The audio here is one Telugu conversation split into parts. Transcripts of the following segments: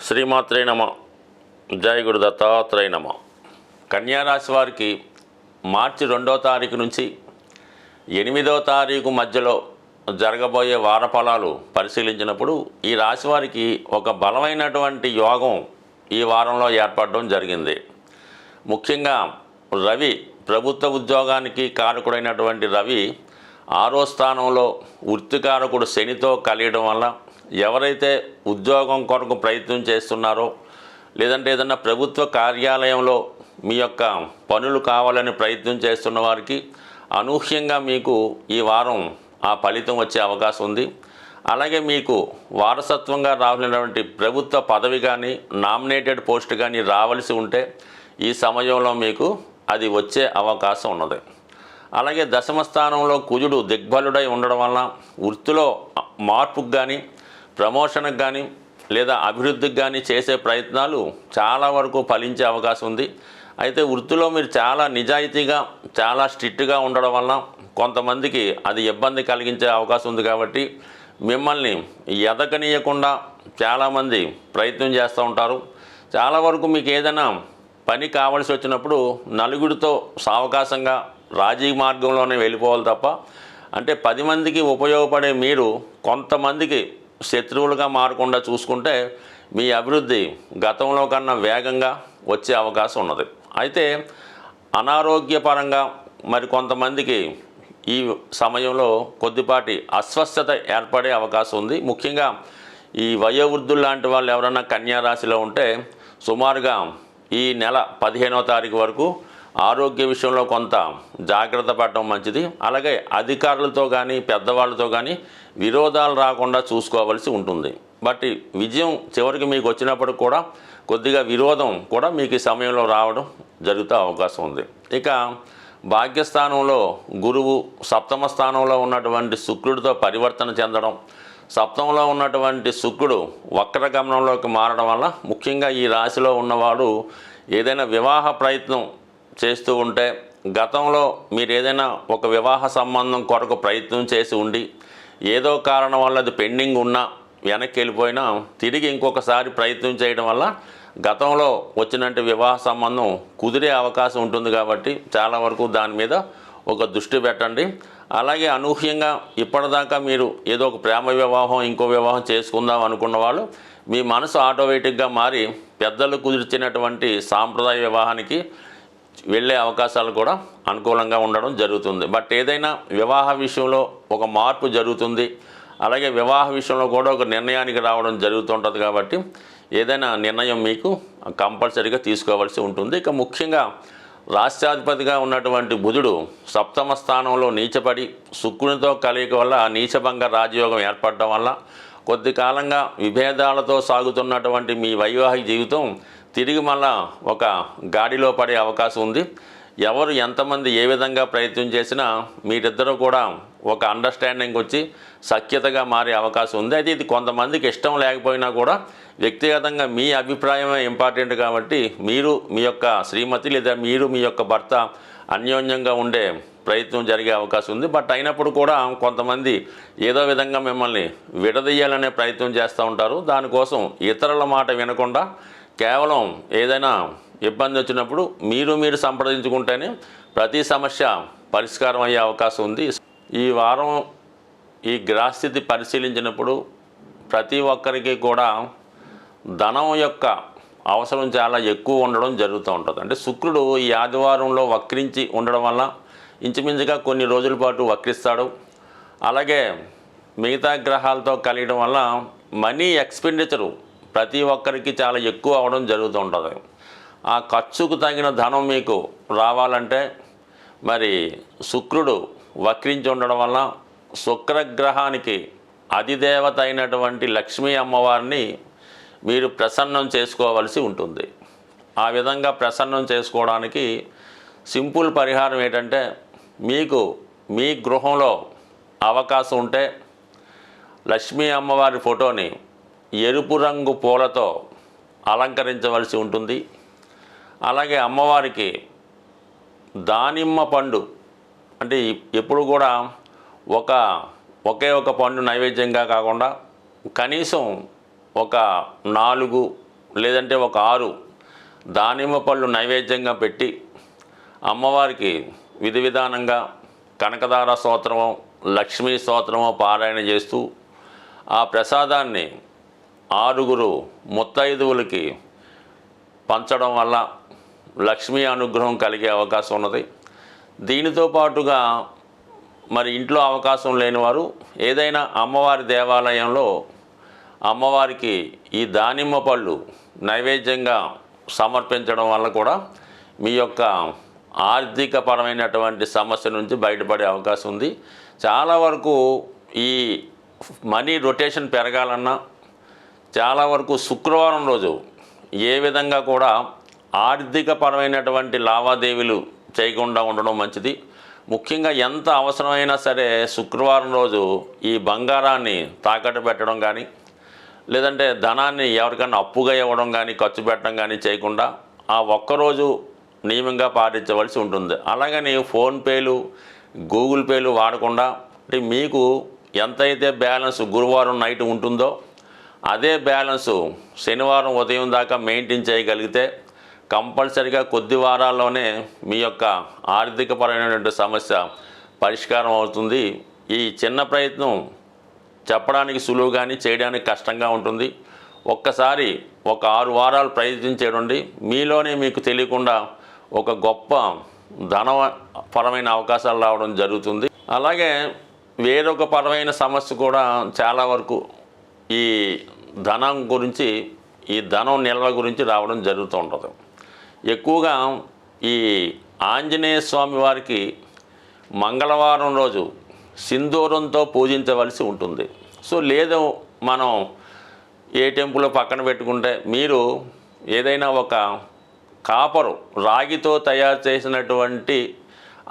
శ్రీమాత్రే నమ. జయ గురు దత్తాత్రేయ నమ. కన్యారాశి వారికి మార్చి 2వ తారీఖు నుంచి 8వ తారీఖు మధ్యలో జరగబోయే వార ఫలాలు పరిశీలించినప్పుడు ఈ రాశి వారికి ఒక బలమైనటువంటి యోగం ఈ వారంలో ఏర్పడడం జరిగింది. ముఖ్యంగా రవి, ప్రభుత్వ ఉద్యోగానికి కారకుడైనటువంటి రవి 6వ స్థానంలో వృత్తికారకుడు శనితో కలియడం వల్ల ఎవరైతే ఉద్యోగం కొరకు ప్రయత్నం చేస్తున్నారో, లేదంటే ఏదన్నా ప్రభుత్వ కార్యాలయంలో మీ యొక్క పనులు కావాలని ప్రయత్నం చేస్తున్న వారికి అనూహ్యంగా మీకు ఈ వారం ఆ ఫలితం వచ్చే అవకాశం ఉంది. అలాగే మీకు వారసత్వంగా రావాల్సినటువంటి ప్రభుత్వ పదవి కానీ, నామినేటెడ్ పోస్ట్ కానీ రావాల్సి ఉంటే ఈ సమయంలో మీకు అది వచ్చే అవకాశం ఉన్నది. అలాగే దశమ స్థానంలో కుజుడు దిగ్బలుడై ఉండడం వలన వృత్తిలో మార్పుకు కానీ, ప్రమోషన్కి కానీ, లేదా అభివృద్ధికి కానీ చేసే ప్రయత్నాలు చాలా వరకు ఫలించే అవకాశం ఉంది. అయితే వృత్తిలో మీరు చాలా నిజాయితీగా, చాలా స్ట్రిక్ట్గా ఉండడం వలన కొంతమందికి అది ఇబ్బంది కలిగించే అవకాశం ఉంది. కాబట్టి మిమ్మల్ని ఎదగనీయకుండా చాలామంది ప్రయత్నం చేస్తూ ఉంటారు. చాలా వరకు మీకు ఏదైనా పని కావాల్సి వచ్చినప్పుడు నలుగురితో సావకాశంగా రాజీ మార్గంలోనే వెళ్ళిపోవాలి తప్ప, అంటే 10 మందికి ఉపయోగపడే మీరు కొంతమందికి శత్రువులుగా మారకుండా చూసుకుంటే మీ అభివృద్ధి గతంలో కన్నా వేగంగా వచ్చే అవకాశం ఉన్నది. అయితే అనారోగ్యపరంగా మరి కొంతమందికి ఈ సమయంలో కొద్దిపాటి అస్వస్థత ఏర్పడే అవకాశం ఉంది. ముఖ్యంగా ఈ వయోవృద్ధులు లాంటి వాళ్ళు ఎవరైనా కన్యా రాశిలో ఉంటే సుమారుగా ఈ నెల 15వ తారీఖు వరకు ఆరోగ్య విషయంలో కొంత జాగ్రత్త పడటం మంచిది. అలాగే అధికారులతో కానీ, పెద్దవాళ్ళతో కానీ విరోధాలు రాకుండా చూసుకోవాల్సి ఉంటుంది. బట్ విజయం చివరికి మీకు వచ్చినప్పుడు కూడా కొద్దిగా విరోధం కూడా మీకు ఈ సమయంలో రావడం జరుగుతూ అవకాశం ఉంది. ఇక భాగ్యస్థానంలో గురువు, సప్తమ స్థానంలో ఉన్నటువంటి శుక్రుడితో పరివర్తన చెందడం, సప్తమంలో ఉన్నటువంటి శుక్రుడు వక్రగమనంలోకి మారడం వల్ల ముఖ్యంగా ఈ రాశిలో ఉన్నవాడు ఏదైనా వివాహ ప్రయత్నం చేస్తూ ఉంటే, గతంలో మీరు ఏదైనా ఒక వివాహ సంబంధం కొరకు ప్రయత్నం చేసి ఉండి ఏదో కారణం వల్ల అది పెండింగ్ ఉన్నా, వెనక్కి వెళ్ళిపోయినా తిరిగి ఇంకొకసారి ప్రయత్నం చేయడం వల్ల గతంలో వచ్చినట్టు వివాహ సంబంధం కుదిరే అవకాశం ఉంటుంది. కాబట్టి చాలా వరకు దాని మీద ఒక దృష్టి పెట్టండి. అలాగే అనూహ్యంగా ఇప్పటిదాకా మీరు ఏదో ఒక ప్రేమ వివాహం, ఇంకో వివాహం చేసుకుందాం అనుకున్న వాళ్ళు మీ మనసు ఆటోమేటిక్గా మారి పెద్దలు కుదిర్చినటువంటి సాంప్రదాయ వివాహానికి వెళ్ళే అవకాశాలు కూడా అనుకూలంగా ఉండడం జరుగుతుంది. బట్ ఏదైనా వివాహ విషయంలో ఒక మార్పు జరుగుతుంది. అలాగే వివాహ విషయంలో కూడా ఒక నిర్ణయానికి రావడం జరుగుతుంటుంది. కాబట్టి ఏదైనా నిర్ణయం మీకు కంపల్సరీగా తీసుకోవాల్సి ఉంటుంది. ఇక ముఖ్యంగా రాష్ట్రాధిపతిగా ఉన్నటువంటి బుధుడు సప్తమ స్థానంలో నీచపడి శుక్రునితో కలయిక వల్ల నీచభంగ రాజయోగం ఏర్పడడం వల్ల కొద్ది కాలంగా విభేదాలతో సాగుతున్నటువంటి మీ వైవాహిక జీవితం తిరిగి మళ్ళా ఒక గాడిలో పడే అవకాశం ఉంది. ఎవరు ఎంతమంది ఏ విధంగా ప్రయత్నం చేసినా మీరిద్దరూ కూడా ఒక అండర్స్టాండింగ్ వచ్చి సఖ్యతగా మారే అవకాశం ఉంది. అయితే ఇది కొంతమందికి ఇష్టం లేకపోయినా కూడా వ్యక్తిగతంగా మీ అభిప్రాయమే ఇంపార్టెంట్. కాబట్టి మీరు మీ యొక్క శ్రీమతి లేదా మీరు మీ యొక్క భర్త అన్యోన్యంగా ఉండే ప్రయత్నం జరిగే అవకాశం ఉంది. బట్ అయినప్పుడు కూడా కొంతమంది ఏదో విధంగా మిమ్మల్ని విడదీయాలనే ప్రయత్నం చేస్తూ ఉంటారు. దానికోసం ఇతరుల మాట వినకుండా కేవలం ఏదైనా ఇబ్బంది వచ్చినప్పుడు మీరు సంప్రదించుకుంటేనే ప్రతి సమస్య పరిష్కారం అయ్యే అవకాశం ఉంది. ఈ వారం ఈ గ్రహస్థితి పరిశీలించినప్పుడు ప్రతి ఒక్కరికి కూడా ధనం యొక్క అవసరం చాలా ఎక్కువ ఉండడం జరుగుతూ ఉంటుంది. అంటే శుక్రుడు ఈ ఆదివారంలో వక్రించి ఉండడం వల్ల ఇంచుమించుగా కొన్ని రోజుల పాటు వక్రిస్తాడు. అలాగే మిగతా గ్రహాలతో కలియడం వల్ల మనీ ఎక్స్పెండిచరు ప్రతి ఒక్కరికి చాలా ఎక్కువ అవడం జరుగుతూ ఉంటుంది. ఆ ఖర్చుకు తగిన ధనం మీకు రావాలంటే మరి శుక్రుడు వక్రించి ఉండడం వల్ల శుక్రగ్రహానికి అధిదేవత అయినటువంటి లక్ష్మీ అమ్మవారిని మీరు ప్రసన్నం చేసుకోవాల్సి ఉంటుంది. ఆ విధంగా ప్రసన్నం చేసుకోవడానికి సింపుల్ పరిహారం ఏంటంటే, మీకు మీ గృహంలో అవకాశం ఉంటే లక్ష్మీ అమ్మవారి ఫోటోని ఎరుపు రంగు పూలతో అలంకరించవలసి ఉంటుంది. అలాగే అమ్మవారికి దానిమ్మ పండు, అంటే ఎప్పుడు కూడా ఒకే ఒక పండు నైవేద్యంగా కాకుండా కనీసం ఒక 4 లేదంటే ఒక 6 దానిమ్మ పళ్ళు నైవేద్యంగా పెట్టి అమ్మవారికి విధి విధానంగా కనకదార స్తోత్రమో లక్ష్మీ స్తోత్రమో పారాయణ చేస్తూ ఆ ప్రసాదాన్ని 6 ముత్తైదువులకి పంచడం వల్ల లక్ష్మీ అనుగ్రహం కలిగే అవకాశం ఉన్నది. దీనితో పాటుగా మరి ఇంట్లో అవకాశం లేని వారు ఏదైనా అమ్మవారి దేవాలయంలో అమ్మవారికి ఈ దానిమ్మ పళ్ళు నైవేద్యంగా సమర్పించడం వల్ల కూడా మీ యొక్క ఆర్థికపరమైనటువంటి సమస్య నుంచి బయటపడే అవకాశం ఉంది. చాలా వరకు ఈ మనీ రొటేషన్ పెరగాలన్నా చాలా వరకు శుక్రవారం రోజు ఏ విధంగా కూడా ఆర్థికపరమైనటువంటి లావాదేవీలు చేయకుండా ఉండడం మంచిది. ముఖ్యంగా ఎంత అవసరమైనా సరే శుక్రవారం రోజు ఈ బంగారాన్ని తాకట్టు పెట్టడం కానీ లేదంటే ధనాన్ని ఎవరికైనా అప్పుగా ఇవ్వడం కానీ ఖర్చు పెట్టడం కానీ చేయకుండా ఆ ఒక్కరోజు నియమంగా పాటించవలసి ఉంటుంది. అలాగని ఫోన్పేలు గూగుల్ పేలు వాడకుండా అంటే మీకు ఎంతైతే బ్యాలెన్స్ గురువారం నైట్ ఉంటుందో అదే బ్యాలెన్సు శనివారం ఉదయం దాకా మెయింటైన్ చేయగలిగితే కంపల్సరిగా కొద్ది వారాల్లోనే మీ యొక్క ఆర్థికపరమైనటువంటి సమస్య పరిష్కారం అవుతుంది. ఈ చిన్న ప్రయత్నం చెప్పడానికి సులువు కానీ చేయడానికి కష్టంగా ఉంటుంది. ఒక్కసారి ఒక 6 వారాలు ప్రయత్నించేయండి. మీలోనే మీకు తెలియకుండా ఒక గొప్ప ధనపరమైన అవకాశాలు రావడం జరుగుతుంది. అలాగే వేరొక పరమైన సమస్య కూడా చాలా వరకు ఈ ధనం గురించి ఈ ధనం నిల్వ గురించి రావడం జరుగుతూ ఉంటుంది. ఎక్కువగా ఈ ఆంజనేయ స్వామి వారికి మంగళవారం రోజు సింధూరంతో పూజించవలసి ఉంటుంది. సో లేదు మనం ఏ టెంపుల్ పక్కన పెట్టుకుంటే మీరు ఏదైనా ఒక కాపరు రాగితో తయారు చేసినటువంటి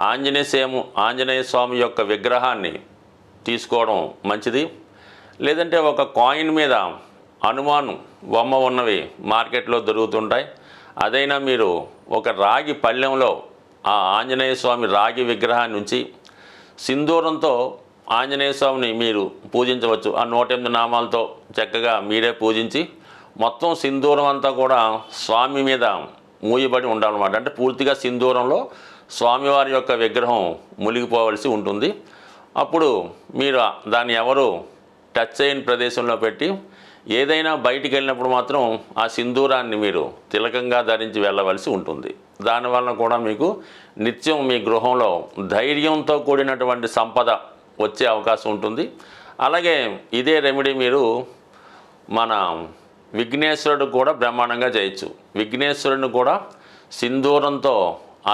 ఆంజనేయ స్వామి యొక్క విగ్రహాన్ని తీసుకోవడం మంచిది. లేదంటే ఒక కాయిన్ మీద హనుమాన్ బొమ్మ ఉన్నవి మార్కెట్లో దొరుకుతుంటాయి. అదైనా మీరు ఒక రాగి పళ్ళెంలో ఆ ఆంజనేయ స్వామి రాగి విగ్రహాన్ని ఉంచి సింధూరంతో ఆంజనేయ స్వామిని మీరు పూజించవచ్చు. ఆ 108 నామాలతో చక్కగా మీరే పూజించి మొత్తం సింధూరం అంతా కూడా స్వామి మీద మూయబడి ఉండాలన్నమాట. అంటే పూర్తిగా సింధూరంలో స్వామివారి యొక్క విగ్రహం మునిగిపోవలసి ఉంటుంది. అప్పుడు మీరు దాన్ని ఎవరు టచ్ చేయని ప్రదేశంలో పెట్టి ఏదైనా బయటికి వెళ్ళినప్పుడు మాత్రం ఆ సింధూరాన్ని మీరు తిలకంగా ధరించి వెళ్ళవలసి ఉంటుంది. దానివల్ల కూడా మీకు నిత్యం మీ గృహంలో ధైర్యంతో కూడినటువంటి సంపద వచ్చే అవకాశం ఉంటుంది. అలాగే ఇదే రెమెడీ మీరు మన విఘ్నేశ్వరుడు కూడా బ్రహ్మాండంగా చేయొచ్చు. విఘ్నేశ్వరుడిని కూడా సింధూరంతో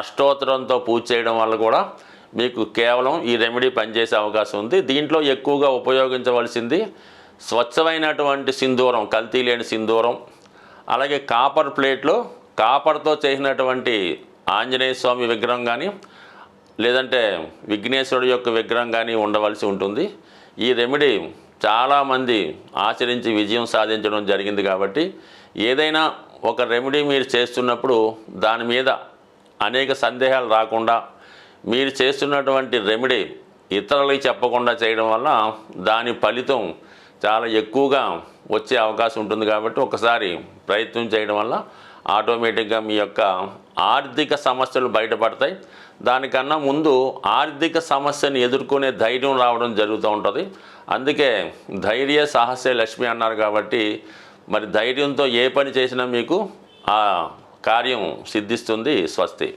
అష్టోత్తరంతో పూజ చేయడం వల్ల కూడా మీకు కేవలం ఈ రెమెడీ పనిచేసే అవకాశం ఉంది. దీంట్లో ఎక్కువగా ఉపయోగించవలసింది స్వచ్ఛమైనటువంటి సింధూరం, కల్తీ లేని సింధూరం. అలాగే కాపర్ ప్లేట్లో కాపర్తో చేసినటువంటి ఆంజనేయ స్వామి విగ్రహం కానీ లేదంటే విఘ్నేశ్వరుడు యొక్క విగ్రహం కానీ ఉండవలసి ఉంటుంది. ఈ రెమెడీ చాలామంది ఆచరించి విజయం సాధించడం జరిగింది. కాబట్టి ఏదైనా ఒక రెమెడీ మీరు చేస్తున్నప్పుడు దాని మీద అనేక సందేహాలు రాకుండా మీరు చేస్తున్నటువంటి రెమెడీ ఇతరులకి చెప్పకుండా చేయడం వల్ల దాని ఫలితం చాలా ఎక్కువగా వచ్చే అవకాశం ఉంటుంది. కాబట్టి ఒకసారి ప్రయత్నం చేయడం వల్ల ఆటోమేటిక్గా మీ యొక్క ఆర్థిక సమస్యలు బయటపడతాయి. దానికన్నా ముందు ఆర్థిక సమస్యను ఎదుర్కొనే ధైర్యం రావడం జరుగుతూ ఉంటుంది. అందుకే ధైర్య సాహసే లక్ష్మి అన్నారు. కాబట్టి మరి ధైర్యంతో ఏ పని చేసినా మీకు ఆ కార్యం సిద్ధిస్తుంది. స్వస్తి.